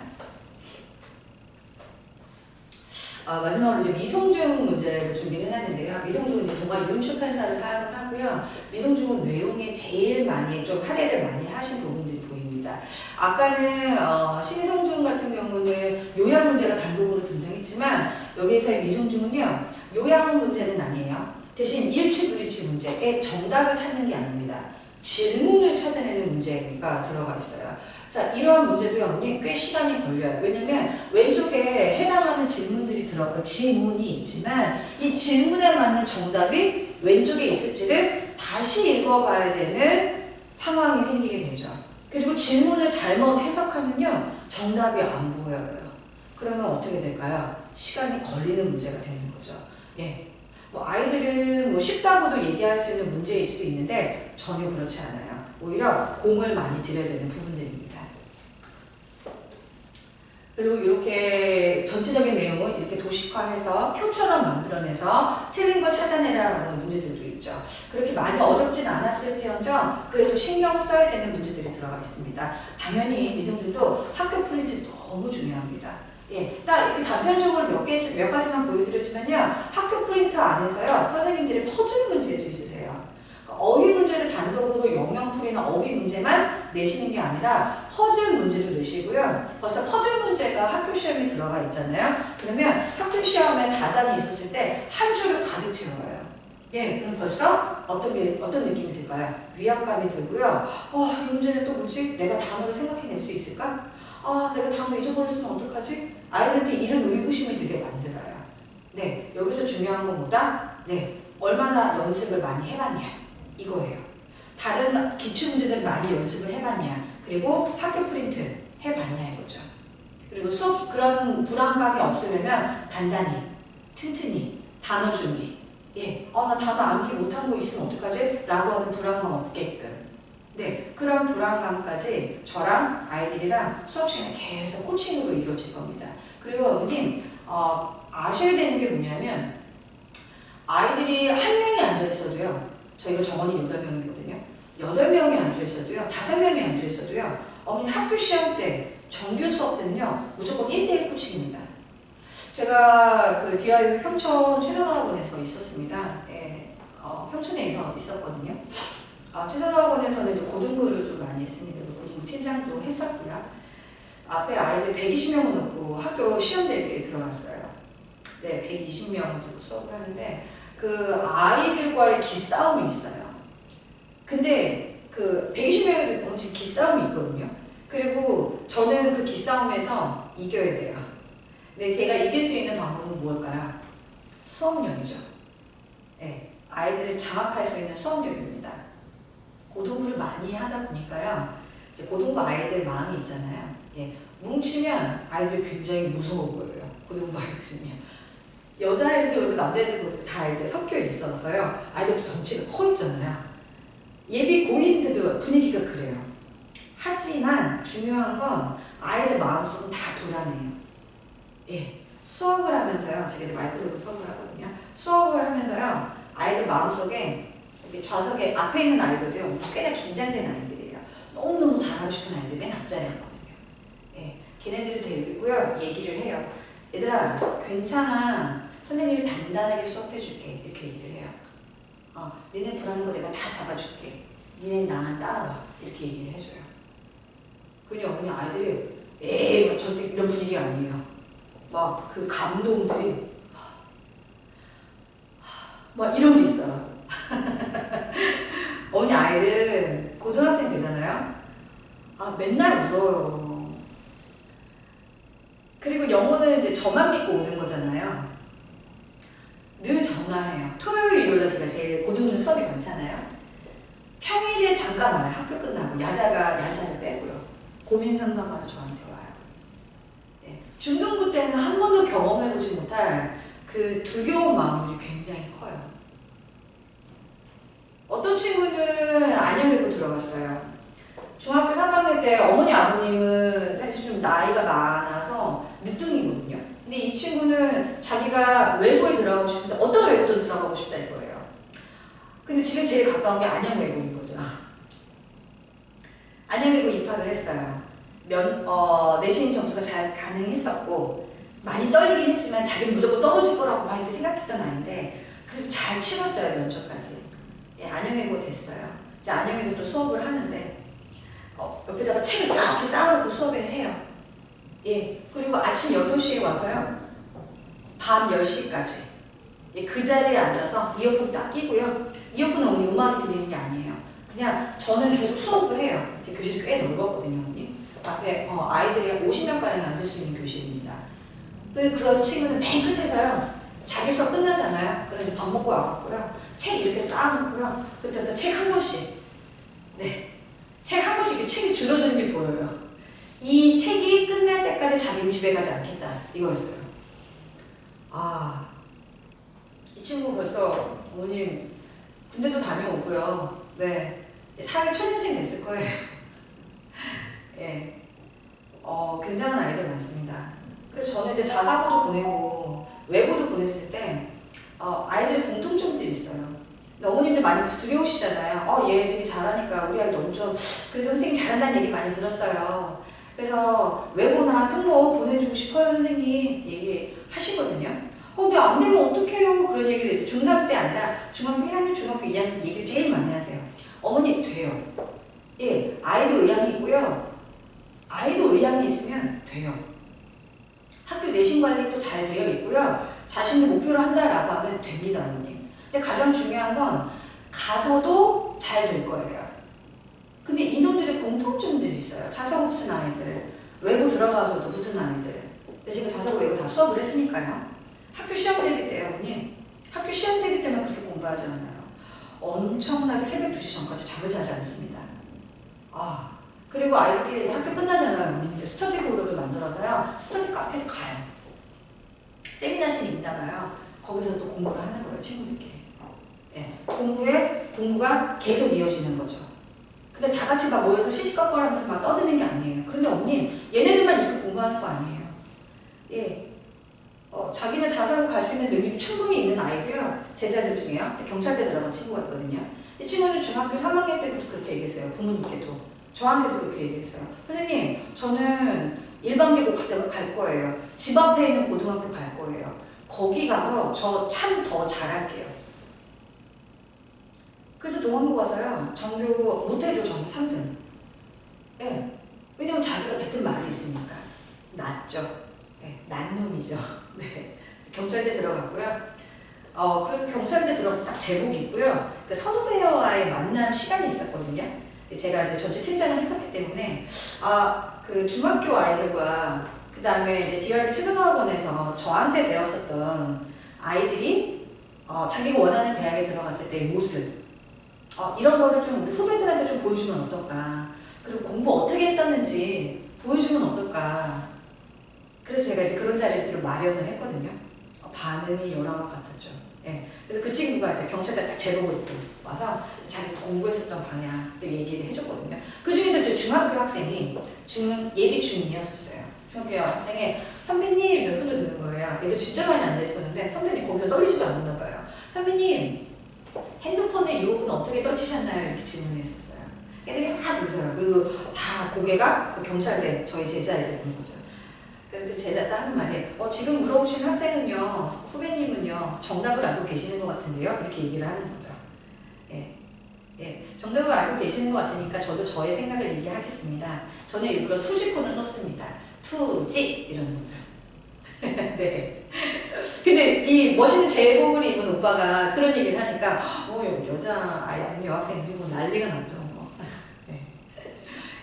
마지막으로 이제 미성중 문제를 준비를 해놨는데요. 미성중은 이제 동아 윤출판사를 사용을 하고요. 미성중은 내용에 제일 많이 좀 할애를 많이 하신 부분들이 보입니다. 아까는 신성중 같은 경우는 요약 문제가 단독으로 등장했지만 여기에서의 미성중은요, 요약 문제는 아니에요. 대신 일치불일치 문제의 정답을 찾는 게 아닙니다. 질문을 찾아내는 문제가 들어가 있어요. 자, 이러한 문제도 여러분이 꽤 시간이 걸려요. 왜냐면 왼쪽에 해당하는 지문이 있지만 이 질문에 맞는 정답이 왼쪽에 있을지를 다시 읽어봐야 되는 상황이 생기게 되죠. 그리고 질문을 잘못 해석하면요, 정답이 안 보여요. 그러면 어떻게 될까요? 시간이 걸리는 문제가 되는 거죠. 예. 아이들은 쉽다고도 얘기할 수 있는 문제일 수도 있는데 전혀 그렇지 않아요. 오히려 공을 많이 들여야 되는 부분들입니다. 그리고 이렇게 전체적인 내용을 이렇게 도식화해서 표처럼 만들어내서 틀린 걸 찾아내라라는 문제들도 있죠. 그렇게 많이 어렵진 않았을지언정 그래도 신경 써야 되는 문제들이 들어가 있습니다. 당연히 미성중도 학교 프린트 너무 중요합니다. 예, 딱 이렇게 단편적으로 몇 가지만 보여드렸지만요, 학교 프린트 안에서요, 선생님들이 퍼즐 문제도 있으세요. 그러니까 어휘 문제를 단독으로 영영풀이나 어휘 문제만 내시는 게 아니라 퍼즐 문제도 내시고요. 벌써 퍼즐 문제가 학교 시험에 들어가 있잖아요. 그러면 학교 시험에 다단이 있었을 때 한 줄을 가득 채워요. 예, 그럼 벌써 어떤 느낌이 들까요? 위압감이 들고요. 이 문제는 또 뭐지? 내가 단어를 생각해낼 수 있을까? 내가 단어 잊어버렸으면 어떡하지? 아이한테 이런 의구심이 들게 만들어요. 네, 여기서 중요한 건 뭐다? 네, 얼마나 연습을 많이 해봤냐 이거예요. 다른 기출문제들 많이 연습을 해봤냐, 그리고 학교 프린트 해봤냐 이거죠. 그리고 수업 그런 불안감이 없으려면 단단히, 튼튼히 단어 준비. 예, 나 단어 암기 못한 거 있으면 어떡하지? 라고 하는 불안감 없게끔. 네, 그런 불안감까지 저랑 아이들이랑 수업 시간에 계속 코칭으로 이루어질 겁니다. 그리고 어머님, 아셔야 되는 게 뭐냐면 아이들이 한 명이 앉아 있어도요. 저희가 정원이 8명이거든요. 8명이 앉아 있어도요. 5명이 앉아 있어도요. 어머니 학교 시험 때 정규 수업 때는요. 무조건 1대1 코칭입니다. 제가 그 DIU 평촌 최선화학원에서 있었습니다. 예, 평촌에서 있었거든요. 최선화학원에서는 이제 고등부를 좀 많이 했습니다. 고등부 팀장도 했었고요. 앞에 아이들 120명을 놓고 학교 시험 대비에 들어갔어요. 네, 120명 두고 수업을 하는데 그 아이들과의 기싸움이 있어요. 근데 그 120명이 두고 지금 기싸움이 있거든요. 그리고 저는 그 기싸움에서 이겨야 돼요. 근데 제가 이길 수 있는 방법은 무엇일까요? 수업력이죠. 네, 아이들을 장악할 수 있는 수업력입니다. 고등부를 많이 하다 보니까요. 이제 고등부 아이들 마음이 있잖아요. 예, 뭉치면 아이들 굉장히 무서워 보여요. 고등부 아이들은요. 여자아이들도 그렇고 남자아이들도 그렇고 다 이제 섞여 있어서요. 아이들도 덩치가 커 있잖아요. 예비 고일인데도 분위기가 그래요. 하지만 중요한 건 아이들 마음속은 다 불안해요. 예, 수업을 하면서요. 제가 이제 마이크로로 수업을 하거든요. 수업을 하면서요. 아이들 마음속에 이렇게 좌석에 앞에 있는 아이들도요. 꽤나 긴장된 아이들이에요. 너무너무 잘하고 싶은 아이들이 맨 앞자리에 있거든요. 예, 걔네들을 데리고요. 얘기를 해요. 얘들아, 괜찮아. 선생님이 단단하게 수업해줄게. 이렇게 얘기를 해요. 니네 불안한 거 내가 다 잡아줄게. 니네 나만 따라와. 이렇게 얘기를 해줘요. 그냥 어머니 아이들이 에이, 절대 이런 분위기가 아니에요. 막 그 감동들이 막 이런 게 있어요. 어머니 아이들 고등학생 되잖아요. 맨날 울어요. 그리고 영어는 이제 저만 믿고 오는 거잖아요. 늘 전화해요. 토요일, 일요일날 제가 제일 고등부 수업이 많잖아요. 평일에 잠깐 와요. 학교 끝나고 야자를 빼고요. 고민 상담하러 저한테 와요. 네. 중등부 때는 한 번도 경험해보지 못할 그 두려운 마음들이 굉장히 커요. 어떤 친구는 안양외고 들어갔어요. 중학교 3학년 때 어머니 아버님은 사실 좀 나이가 많아서 늦둥이거든요. 근데 이 친구는 자기가 외고에 들어가고 싶은데 어떤 외고든 들어가고 싶다 이거예요. 근데 집에 제일 가까운 게 안양외고인 거죠. 안양외고 입학을 했어요. 내신 점수가 잘 가능했었고 많이 떨리긴 했지만 자기는 무조건 떨어질 거라고 막 이렇게 생각했던 아이인데 그래서 잘 치렀어요. 면접까지. 예, 안양외고 됐어요. 이제 안양외고 또 수업을 하는데 옆에다가 책을 이렇게 쌓아놓고 수업을 해요. 예, 그리고 아침 8시에 와서요. 밤 10시까지. 예, 그 자리에 앉아서 이어폰 딱 끼고요. 이어폰은 오늘 음악이 들리는 게 아니에요. 그냥 저는 계속 수업을 해요. 제 교실이 꽤 넓었거든요. 언니. 앞에 아이들이 50명가량 앉을 수 있는 교실입니다. 근데 그 친구는 맨 끝에서요. 자기 수업 끝나잖아요. 그래서 밥 먹고 와갖고요. 책 이렇게 쌓아놓고요. 그때부터 책 한 권씩. 네. 책 한 권씩 책이 줄어드는 게 보여요. 이 책이 끝날 때까지 자기는 집에 가지 않겠다. 이거였어요. 이 친구 벌써 어머님 군대도 다녀오고요. 네. 사회 초년생 됐을 거예요. 예. 굉장한 아이들 많습니다. 그래서 저는 이제 자사고도 보내고 외고도 보냈을 때 아이들 공통점들이 있어요. 어머님들 많이 두려우시잖아요. 얘 되게 잘하니까 우리 아이 너무 좀 그래도 선생님 잘한다는 얘기 많이 들었어요. 그래서 외고나 특목 보내주고 싶어요 선생님 얘기하시거든요. 근데 안 되면 어떡해요? 그런 얘기를 이제 중3 때 아니라 중학교 1학년, 중학교 2학년 얘기를 제일 많이 하세요. 어머니 돼요. 예, 아이도 의향이 있고요. 아이도 의향이 있으면 돼요. 학교 내신 관리도 잘 되어 있고요. 자신의 목표로 한다라고 하면 됩니다, 어머님. 근데 가장 중요한 건 가서도 잘 될 거예요. 근데 이놈들의 공통점들이 있어요. 자사고 붙은 아이들, 외고 들어가서도 붙은 아이들. 근데 제가 자사고 외고 다 수업을 했으니까요. 학교 시험 대비 때요, 어머님. 학교 시험 대비 때만 그렇게 공부하지 않아요. 엄청나게 새벽 2시 전까지 잠을 자지 않습니다. 그리고 아이들끼리 이제 학교 끝나잖아요. 어머님. 스터디 그룹을 만들어서요. 스터디 카페를 가요. 세미나실이 있다가요. 거기서 또 공부를 하는 거예요, 친구들끼리. 네. 공부가 계속 이어지는 거죠. 근데 다 같이 막 모여서 시시껄껄하면서 막 떠드는 게 아니에요. 그런데 어머님, 얘네들만 이렇게 공부하는 거 아니에요. 예. 자기는 자살로 갈 수 있는 능력이 충분히 있는 아이도요. 제자들 중에요. 경찰대 들어간 친구가 있거든요. 이 친구는 중학교 3학년 때부터 그렇게 얘기했어요. 부모님께도. 저한테도 그렇게 얘기했어요. 선생님, 저는 일반계고 갈 거예요. 집 앞에 있는 고등학교 갈 거예요. 거기 가서 저 참 더 잘할게요. 그래서 동원고 가서요. 전교 못해도 전교 3등. 네. 왜냐면 자기가 뱉은 말이 있으니까. 낫죠. 네. 난 놈이죠. 네. 경찰대 들어갔고요. 그래서 경찰대 들어가서 딱 제복이 있고요. 그 선후배와의 만남 시간이 있었거든요. 제가 이제 전체 팀장을 했었기 때문에, 그 중학교 아이들과, 그 다음에 이제 DRB 최종학원에서 저한테 배웠었던 아이들이, 자기가 원하는 대학에 들어갔을 때의 모습, 이런 거를 좀 우리 후배들한테 좀 보여주면 어떨까. 그리고 공부 어떻게 했었는지 보여주면 어떨까. 그래서 제가 이제 그런 자리를 마련을 했거든요. 반응이 열화와 같았죠. 예. 그래서 그 친구가 이제 경찰대 딱 제복을 입고 와서 자기가 공부했었던 방향 또 얘기를 해줬거든요. 그 중에서 저 중학교 학생이 예비 중이었었어요. 중학교 학생이 선배님 손을 드는 거예요. 애들 진짜 많이 앉아있었는데 선배님 거기서 떨리지도 않나 봐요. 선배님 핸드폰의 유혹은 어떻게 떨치셨나요? 이렇게 질문했었어요. 애들이 막 웃어요. 그리고 다 고개가 그 경찰대 저희 제자에게 보는 거죠. 그래서 그 제자가 하는 말이 지금 물어보신 학생은요, 후배님은요, 정답을 알고 계시는 것 같은데요? 이렇게 얘기를 하는 거죠. 예. 예. 정답을 알고 계시는 것 같으니까 저도 저의 생각을 얘기하겠습니다. 저는 일부러 투지폰을 썼습니다. 투지! 이러는 거죠. 네. 근데 이 멋있는 제복을 입은 오빠가 그런 얘기를 하니까, 여자 아이들, 여학생들이 뭐 난리가 났죠. 네.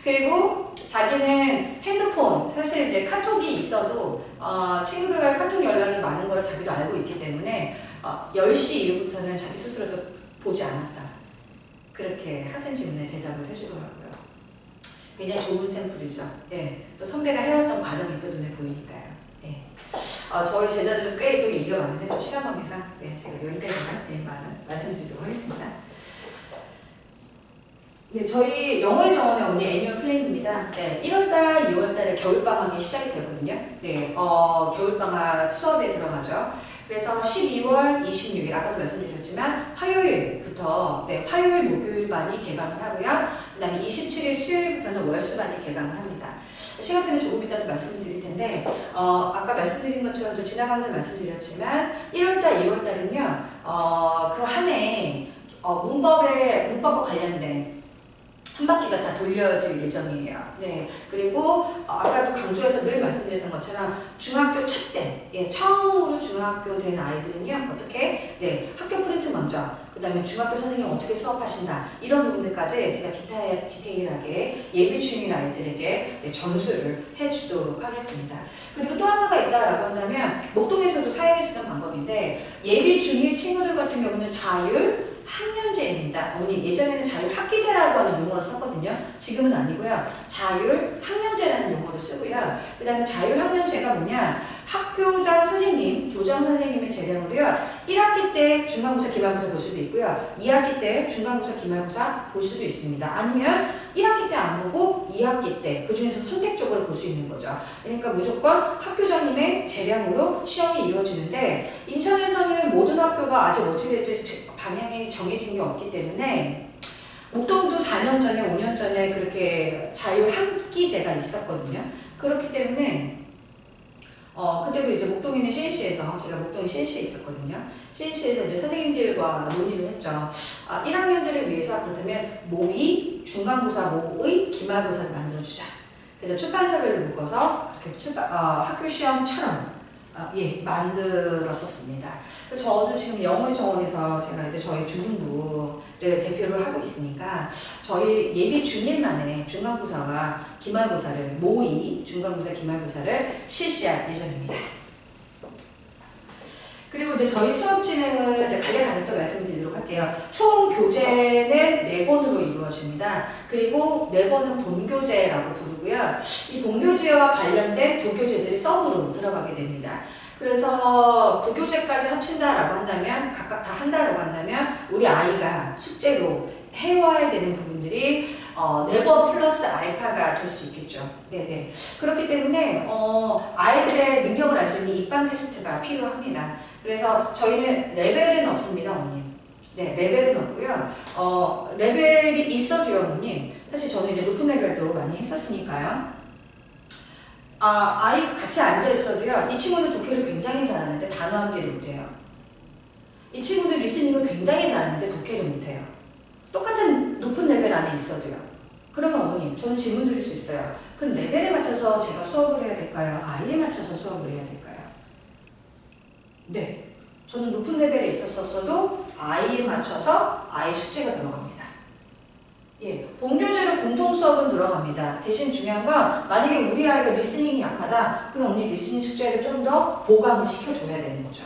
그리고 자기는 핸드폰, 사실 이제 카톡이 있어도 친구들과 카톡 연락이 많은 거를 자기도 알고 있기 때문에 10시 이후부터는 자기 스스로도 보지 않았다. 그렇게 학생 질문에 대답을 해주더라고요. 굉장히 좋은 샘플이죠. 예. 또 선배가 해왔던 과정이 또 눈에 보이니까요. 예. 저희 제자들은 꽤 또 얘기가 많은데 좀 시간 관계상 제가 여기까지만 말씀드리도록 하겠습니다. 네, 저희 영어의 정원의 언니 애니얼 플랜입니다. 네, 1월달, 2월달에 겨울방학이 시작이 되거든요. 네, 겨울방학 수업에 들어가죠. 그래서 12월 26일, 아까도 말씀드렸지만 화요일부터 화요일, 목요일반이 개강을 하고요. 그 다음에 27일 수요일부터는 월수반이 개강을 합니다. 시간대는 조금 이따도 말씀드릴 텐데 아까 말씀드린 것처럼 좀 지나가면서 말씀드렸지만 1월달, 2월달은요 그 한 해 문법과 관련된 한 바퀴가 다 돌려질 예정이에요. 네. 그리고 아까도 강조해서 늘 말씀드렸던 것처럼 중학교 첫 때, 처음으로 중학교 된 아이들은요, 어떻게? 네, 학교 프린트 먼저, 그 다음에 중학교 선생님 어떻게 수업하신다, 이런 부분들까지 제가 디테일하게 예비 중인 아이들에게 전수를 해주도록 하겠습니다. 그리고 또 하나가 있다라고 한다면, 목동에서도 사용했었던 방법인데, 예비 중일 친구들 같은 경우는 자율 학년제입니다. 어머니 예전에는 자율 학기제라고 하는 용어를 썼거든요. 지금은 아니고요. 자율 학년제라는 용어를 쓰고요. 그 다음에 자율 학년제가 뭐냐? 학교장 선생님, 교장 선생님의 재량으로요. 1학기 때 중간고사, 기말고사 볼 수도 있고요. 2학기 때 중간고사, 기말고사 볼 수도 있습니다. 아니면 1학기 때 안 보고 2학기 때 그 중에서 선택적으로 볼 수 있는 거죠. 그러니까 무조건 학교장님의 재량으로 시험이 이루어지는데 인천에서는 모든 학교가 아직 어떻게 될지 방향이 정해진 게 없기 때문에 목동도 4년 전에 5년 전에 그렇게 자율 학기제가 있었거든요. 그렇기 때문에 그때도 이제 목동에 있는 CNC에서 제가 목동에 CNC에 있었거든요. CNC에서 이제 선생님들과 논의를 했죠. 1학년들을 위해서 그렇다면 모2, 중간고사 모의, 기말고사를 만들어주자. 그래서 출판사별로 묶어서 그렇게 학교 시험처럼 만들었었습니다. 그래서 저도 지금 영어의 정원에서 제가 이제 저희 중등부를 대표를 하고 있으니까 저희 예비 중일만에 중간고사와 기말고사를 모의, 중간고사, 기말고사를 실시할 예정입니다. 그리고 이제 저희 수업 진행을 이제 간략하게 또 말씀드리도록 할게요. 총 교재는 4번으로 이루어집니다. 그리고 4번은 본교재라고 부르고요. 이 본교재와 관련된 부교재들이 서브로 들어가게 됩니다. 그래서 부교재까지 합친다라고 한다면, 각각 다 한다라고 한다면, 우리 아이가 숙제로 해와야 되는 부분들이 네버 플러스 알파가 될 수 있겠죠. 네네. 그렇기 때문에 아이들의 능력을 알 수 있는 입반 테스트가 필요합니다. 그래서 저희는 레벨은 없습니다, 어머님. 네, 레벨은 없고요. 레벨이 있어도요, 어머님. 사실 저는 이제 높은 레벨도 많이 했었으니까요. 아이가 같이 앉아 있어도요, 이 친구는 독해를 굉장히 잘하는데 단어 한 개를 못해요. 이 친구는 리스닝을 굉장히 잘하는데 독해를 못해요. 똑같은 높은 레벨 안에 있어도요. 그러면 어머님, 저는 질문 드릴 수 있어요. 그럼 레벨에 맞춰서 제가 수업을 해야 될까요? 아이에 맞춰서 수업을 해야 될까요? 네. 저는 높은 레벨에 있었어도 아이에 맞춰서 아이 숙제가 들어갑니다. 예, 본교재로 공통 수업은 들어갑니다. 대신 중요한 건 만약에 우리 아이가 리스닝이 약하다, 그럼 언니 리스닝 숙제를 좀 더 보강을 시켜줘야 되는 거죠.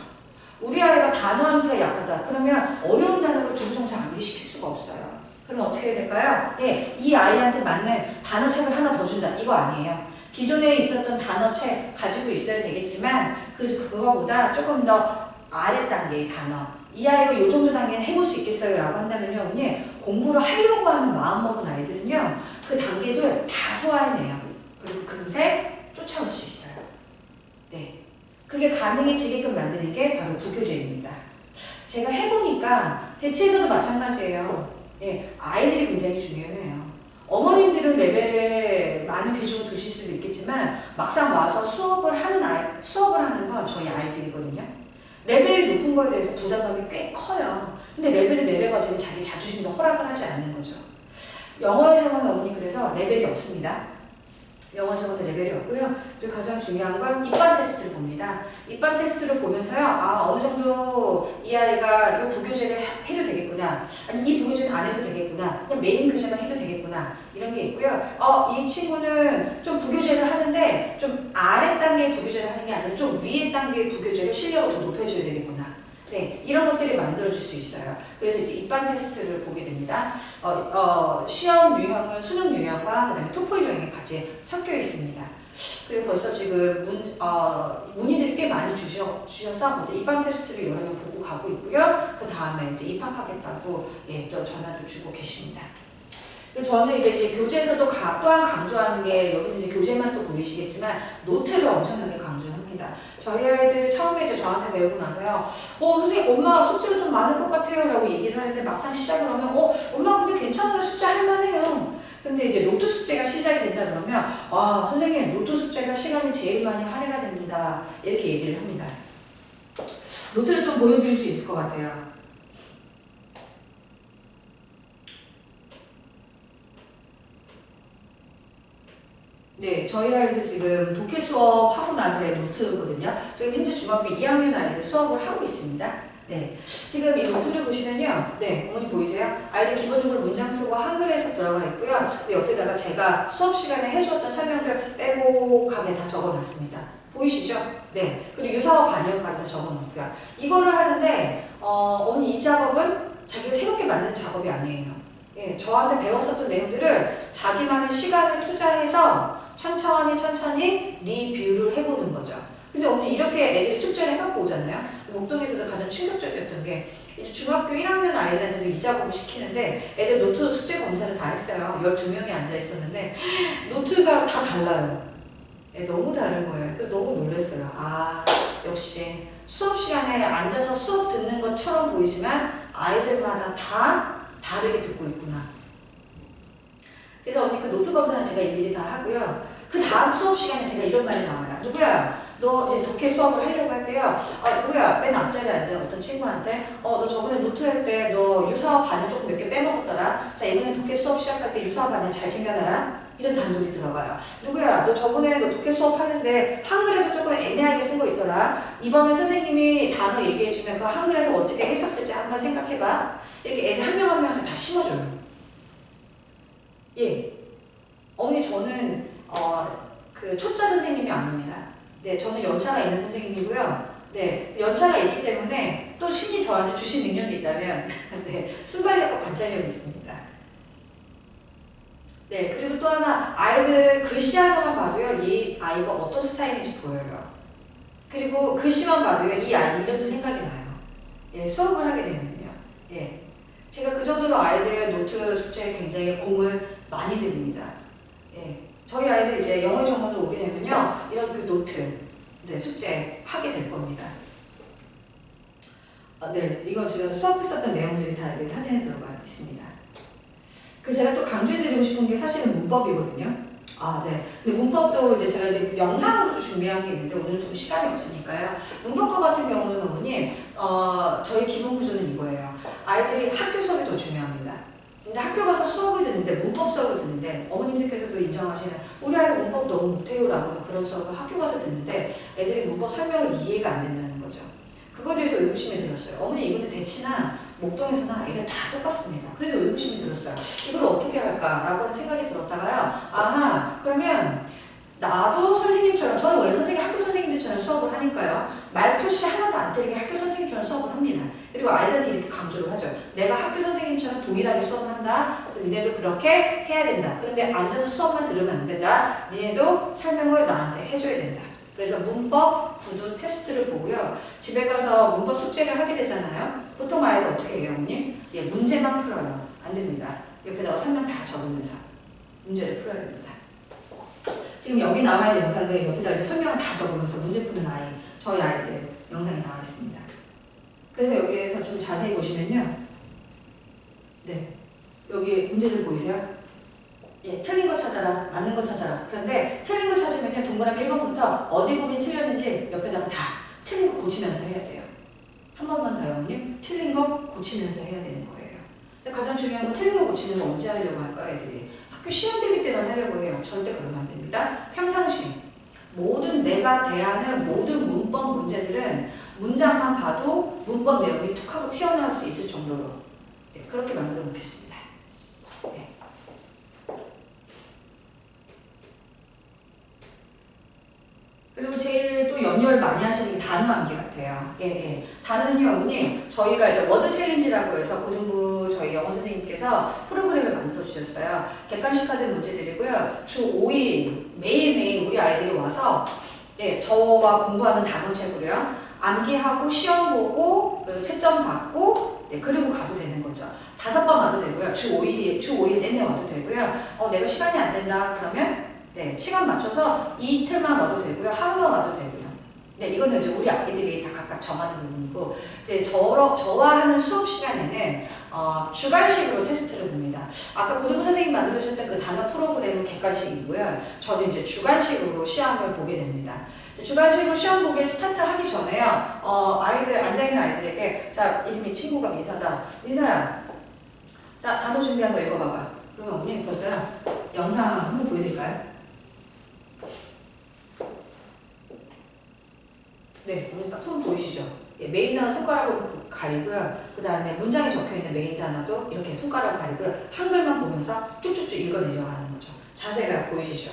우리 아이가 단어 암기가 약하다, 그러면 어려운 단어를 중성차 암기시킬 수가 없어요. 그럼 어떻게 해야 될까요? 예, 이 아이한테 맞는 단어책을 하나 더 준다, 이거 아니에요. 기존에 있었던 단어책 가지고 있어야 되겠지만 그거보다 조금 더 아래 단계의 단어, 이 아이가 이 정도 단계는 해볼 수 있겠어요 라고 한다면요, 언니 공부를 하려고 하는 마음먹은 아이들은요, 그 단계도 다 소화해내요. 그리고 금세 쫓아올 수 있어요. 네, 그게 가능해지게끔 만드는 게 바로 부교재입니다. 제가 해보니까 대치에서도 마찬가지예요. 예, 아이들이 굉장히 중요해요. 어머님들은 레벨에 많은 비중을 두실 수도 있겠지만 막상 와서 수업을 하는 건 저희 아이들이거든요. 레벨이 높은 거에 대해서 부담감이 꽤 커요. 근데 레벨이 내려가지고 자기 자존심도 허락을 하지 않는 거죠. 영어에서는 어머니 그래서 레벨이 없습니다. 영어에서는 레벨이 없고요. 그리고 가장 중요한 건 입반 테스트를 봅니다. 입반 테스트를 보면서요, 어느 정도 이 아이가 이 부교재를 해도 되겠구나, 아니 이 부교재는 안 해도 되겠구나, 그냥 메인 교재만 해도 되겠구나, 이런 게 있고요. 이 친구는 좀 부교재를 하는데 좀 아래 단계의 부교재를 하는 게 아니라 좀 위에 단계의 부교재로 실력을 더 높여줘야 되겠구나. 네, 이런 것들이 만들어질 수 있어요. 그래서 이제 입반 테스트를 보게 됩니다. 시험 유형은 수능 유형과 그다음에 토플 유형이 같이 섞여 있습니다. 그리고 벌써 지금 문의들이 꽤 많이 주셔서 벌써 입반 테스트를 여러 명 보고 가고 있고요. 그 다음에 이제 입학하겠다고 또 전화도 주고 계십니다. 저는 이제 교재에서도 또한 강조하는 게, 여기서 이제 교재만 또 보이시겠지만 노트를 엄청나게 강조합니다. 저희 아이들 처음에 이제 저한테 배우고 나서요, 선생님 엄마 숙제가 좀 많을 것 같아요 라고 얘기를 하는데 막상 시작을 하면 엄마 근데 괜찮아요, 숙제 할만해요. 근데 이제 노트 숙제가 시작이 된다 그러면 선생님 노트 숙제가 시간이 제일 많이 할애가 됩니다, 이렇게 얘기를 합니다. 노트를 좀 보여드릴 수 있을 것 같아요. 네, 저희 아이들 지금 독해 수업 하고 나서의 노트거든요. 지금 현재 중학교 2학년 아이들 수업을 하고 있습니다. 네, 지금 이 노트를 보시면요, 네, 어머니 보이세요? 아이들 기본적으로 문장 쓰고 한글 해석 들어가 있고요. 근데 옆에다가 제가 수업 시간에 해주었던 설명들 빼곡하게 다 적어놨습니다. 보이시죠? 네, 그리고 유사어 반영까지 다 적어놓고요. 이거를 하는데 어머니 이 작업은 자기가 새롭게 만드는 작업이 아니에요. 예, 저한테 배웠었던 내용들을 자기만의 시간을 투자해서 천천히 리뷰를 해보는 거죠. 근데 오늘 이렇게 애들이 숙제를 해갖고 오잖아요. 목동에서도 가장 충격적이었던 게, 이제 중학교 1학년 아이들한테도 이 작업을 시키는데 애들 노트 숙제 검사를 다 했어요. 12명이 앉아 있었는데 노트가 다 달라요. 너무 다른 거예요. 그래서 너무 놀랐어요. 역시 수업 시간에 앉아서 수업 듣는 것처럼 보이지만 아이들마다 다 다르게 듣고 있구나. 그래서 언니 그 노트 검사는 제가 일일이 다 하고요. 그 다음 수업 시간에 제가 이런 말이 나와요. 누구야? 너 이제 독해 수업을 하려고 할 때요. 누구야? 맨 앞자리에 앉은 어떤 친구한테 너 저번에 노트 할 때 너 유사어 반을 조금 몇 개 빼먹었더라. 자, 이번에 독해 수업 시작할 때 유사어 반을 잘 챙겨놔라. 이런 단돌이 들어가요. 누구야? 너 저번에 너 독해 수업 하는데 한글에서 조금 애매하게 쓴 거 있더라. 이번에 선생님이 단어 얘기해주면 그 한글에서 어떻게 했었을지 한번 생각해봐. 이렇게 애들 한 명 한 명한테 다 심어줘요. 예. 어머니 저는 그 초짜 선생님이 아닙니다. 네, 저는 연차가 있는 선생님이고요. 네, 연차가 있기 때문에 또 신이 저한테 주신 능력이 있다면 네, 순발력과 관찰력이 있습니다. 네, 그리고 또 하나, 아이들 글씨 하나만 봐도요, 이 아이가 어떤 스타일인지 보여요. 그리고 글씨만 봐도요, 이 아이 이름도 생각이 나요. 예, 수업을 하게 되면요. 예. 제가 그 정도로 아이들 노트 숙제에 굉장히 공을 많이 드립니다. 예. 저희 아이들 이제 영어 전문으로 오게 되면요. 이런 그 노트, 네, 숙제 하게 될 겁니다. 네, 이건 제가 수업했었던 내용들이 다 여기 사진에 들어가 있습니다. 그 제가 또 강조해드리고 싶은 게 사실은 문법이거든요. 네. 근데 문법도 이제 제가 이제 영상으로 준비한 게 있는데 오늘 좀 시간이 없으니까요. 문법과 같은 경우는 어머님, 저희 기본 구조는 이거예요. 아이들이 학교 수업이 더 중요합니다. 근데 학교 가서 수업을 듣는데 문법 수업을 듣는데 어머님들께서도 인정하시는 우리 아이가 문법 너무 못해요라고 그런 수업을 학교 가서 듣는데 애들이 문법 설명을 이해가 안 된다는 거죠. 그거에 대해서 의구심이 들었어요. 어머니 이건데 대치나 목동에서나 애들 다 똑같습니다. 그래서 의구심이 들었어요. 이걸 어떻게 할까라고 하는 생각이 들었다가요. 아하, 그러면 나도 선생님처럼, 저는 원래 학교 선생님들처럼 수업을 하니까요. 말표시 하나도 안 틀리게 학교 선생님처럼 수업을 합니다. 그리고 아이들한테 이렇게 강조를 하죠. 내가 학교 선생님처럼 동일하게 수업을 한다. 니네도 그렇게 해야 된다. 그런데 앉아서 수업만 들으면 안 된다. 니네도 설명을 나한테 해줘야 된다. 그래서 문법 구두 테스트를 보고요. 집에 가서 문법 숙제를 하게 되잖아요. 보통 아이들 어떻게 해요, 어머님? 예, 문제만 풀어요. 안 됩니다. 옆에다가 설명 다 적으면서 문제를 풀어야 됩니다. 지금 여기 나와 있는 영상들 옆에다 이제 설명을 다 적으면서 문제 푸는 아이, 저희 아이들 영상이 나와 있습니다. 그래서 여기에서 좀 자세히 보시면요. 네. 여기 문제들 보이세요? 예, 틀린 거 찾아라, 맞는 거 찾아라. 그런데 틀린 거 찾으면요, 동그라미 1번부터 어디 부분이 틀렸는지 옆에다가 다 틀린 거 고치면서 해야 돼요. 한 번만 더요, 어머님. 틀린 거 고치면서 해야 되는 거예요. 근데 가장 중요한 건 틀린 거 고치는 거 언제 하려고 할까요, 애들이? 학교 시험 대비 때만 하려고 해요. 절대 그러면 안 됩니다. 평상시 모든 내가 대하는 모든 문법 문제들은 문장만 봐도 문법 내용이 툭 하고 튀어나올 수 있을 정도로 네, 그렇게 만들어 놓겠습니다. 네. 그리고 제일 또 염려를 많이 하시는 게 단어 암기 같아요. 예. 단어는요, 어머니, 저희가 이제 워드 챌린지라고 해서 고등부 저희 영어 선생님께서 프로그램을 만들어 주셨어요. 객관식화된 문제들이고요. 주 5일 매일매일 우리 아이들이 와서 예, 저와 공부하는 단어책으로요. 암기하고 시험 보고 그리고 채점 받고 네, 그리고 가도 되는 거죠. 5번 와도 되고요. 주 5일 내내 와도 되고요. 내가 시간이 안 된다 그러면 네, 시간 맞춰서 이틀만 와도 되고요. 하루만 와도 되고요. 네, 이거는 이제 우리 아이들이 다 각각 정하는 부분이고, 이제 저와 하는 수업 시간에는 주관식으로 테스트를 봅니다. 아까 고등부 선생님 만들어주셨던 그 단어 프로그램은 객관식이고요. 저는 이제 주관식으로 시험을 보게 됩니다. 주관식으로 시험 보기 스타트 하기 전에요. 앉아있는 아이들에게, 자, 이름이 친구가 민사다. 민사야. 자, 단어 준비한 거 읽어봐봐. 그러면 어머니 벌써요. 영상 한번 보여드릴까요? 네, 오늘 딱 손 보이시죠? 예, 메인 단어 손가락으로 가리고요. 그 다음에 문장에 적혀있는 메인 단어도 이렇게 손가락으로 가리고요. 한글만 보면서 쭉쭉쭉 읽어 내려가는 거죠. 자세가 보이시죠?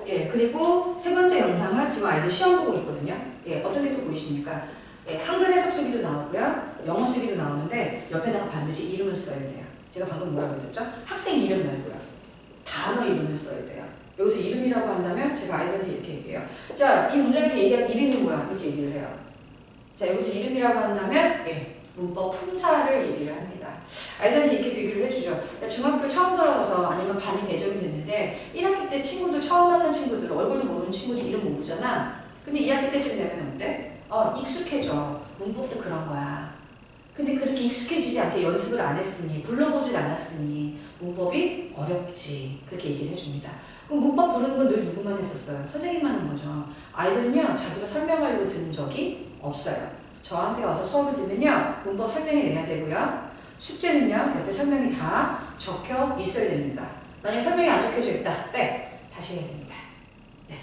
예, 그리고 세 번째 영상은 지금 아이들 시험 보고 있거든요. 예, 어떤 게 또 보이십니까? 예, 한글 해석 쓰기도 나오고요. 영어 쓰기도 나오는데 옆에다가 반드시 이름을 써야 돼요. 제가 방금 뭐라고 했었죠? 학생 이름 말고요. 단어 이름을 써야 돼요. 여기서 이름이라고 한다면 제가 아이들한테 이렇게 얘기해요. 자, 이 문장에서 얘기한 이름이 뭐야? 이렇게 얘기를 해요. 자, 여기서 이름이라고 한다면 예, 문법 품사를 얘기를 합니다. 아이들한테 이렇게 비교를 해주죠. 중학교 처음 들어가서 아니면 반이 배정이 됐는데 1학기 때 친구들 처음 만난 친구들 얼굴도 모르는 친구들 이름 모르잖아. 근데 2학기 때쯤 되면 어때? 익숙해져. 문법도 그런 거야. 근데 그렇게 익숙해지지 않게 연습을 안 했으니 불러보질 않았으니 문법이 어렵지. 그렇게 얘기를 해줍니다. 그럼 문법 부르는 건 늘 누구만 했었어요? 선생님만 한 거죠. 아이들은요. 자기가 설명하려고 들은 적이 없어요. 저한테 와서 수업을 들으면요. 문법 설명이 내야 되고요. 숙제는요. 옆에 설명이 다 적혀 있어야 됩니다. 만약 설명이 안 적혀져 있다. 다시 해야 됩니다. 네.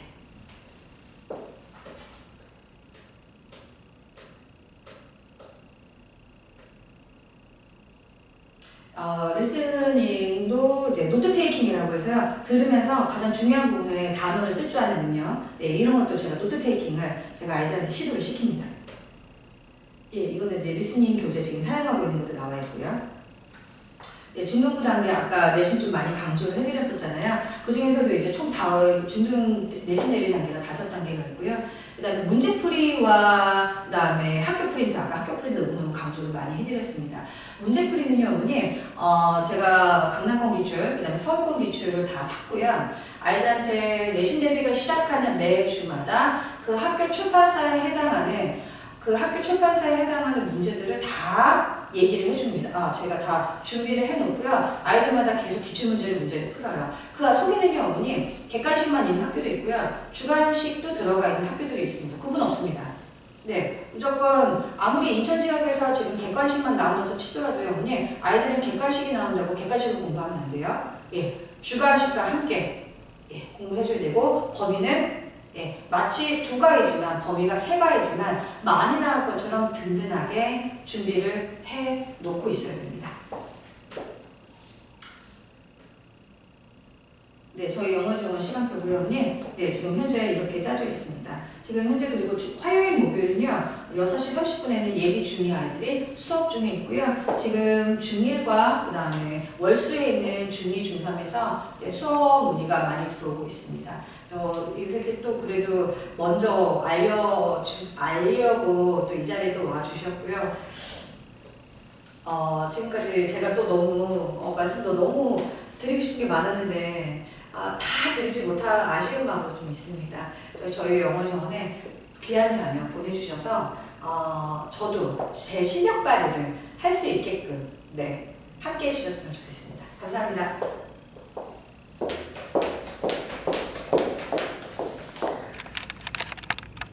리스닝도 이제 노트 테이킹이라고 해서요. 들으면서 가장 중요한 부분에 단어를 쓸 줄 아는 능력. 네, 이런 것도 제가 노트 테이킹을 제가 아이들한테 시도를 시킵니다. 예, 이거는 이제 리스닝 교재 지금 사용하고 있는 것도 나와 있고요. 네, 중등부 단계 아까 내신 좀 많이 강조를 해드렸었잖아요. 그 중에서도 이제 총 중등 내신 대비 단계가 5단계가 있고요. 그 다음에 문제풀이와 그 다음에 학교풀이인지 아까 학교풀이인지 너무 강조를 많이 해드렸습니다. 문제풀이는요, 어머니, 제가 강남권 기출, 그 다음에 서울권 기출을 다 샀고요. 아이들한테 내신 대비가 시작하는 매 주마다 그 학교 출판사에 해당하는 문제들을 다 얘기를 해줍니다. 제가 다 준비를 해놓고요. 아이들마다 계속 문제를 풀어요. 그 속에는요, 어머니, 객관식만 있는 학교도 있고요. 주관식도 들어가 있는 학교들이 있습니다. 구분 없습니다. 네, 무조건 아무리 인천 지역에서 지금 객관식만 나오면서 치더라도요, 어머니, 아이들은 객관식이 나온다고 객관식을 공부하면 안 돼요. 예, 주관식과 함께 공부해줘야 되고, 범위는 마치 2가지지만 범위가 3가지지만 많이 나올 것처럼 든든하게 준비를 해 놓고 있어야 됩니다. 네, 저희 영어 지원 시간표고요. 네, 지금 현재 이렇게 짜져 있습니다. 지금 현재 그리고 화요일, 목요일은요, 6시 30분에는 예비 중2 아이들이 수업 중에 있고요. 지금 중1과 그 다음에 월수에 있는 중2, 중3에서 수업 문의가 많이 들어오고 있습니다. 이렇게 또 그래도 먼저 알려고 또 이 자리에 또 와주셨고요. 지금까지 제가 또 너무, 말씀도 너무 드리고 싶은 게 많았는데, 다 드리지 못한 아쉬운 마음도 좀 있습니다. 저희 영어 정원에 귀한 자녀 보내주셔서 저도 제 실력 발휘를 할 수 있게끔 함께 해주셨으면 좋겠습니다. 감사합니다.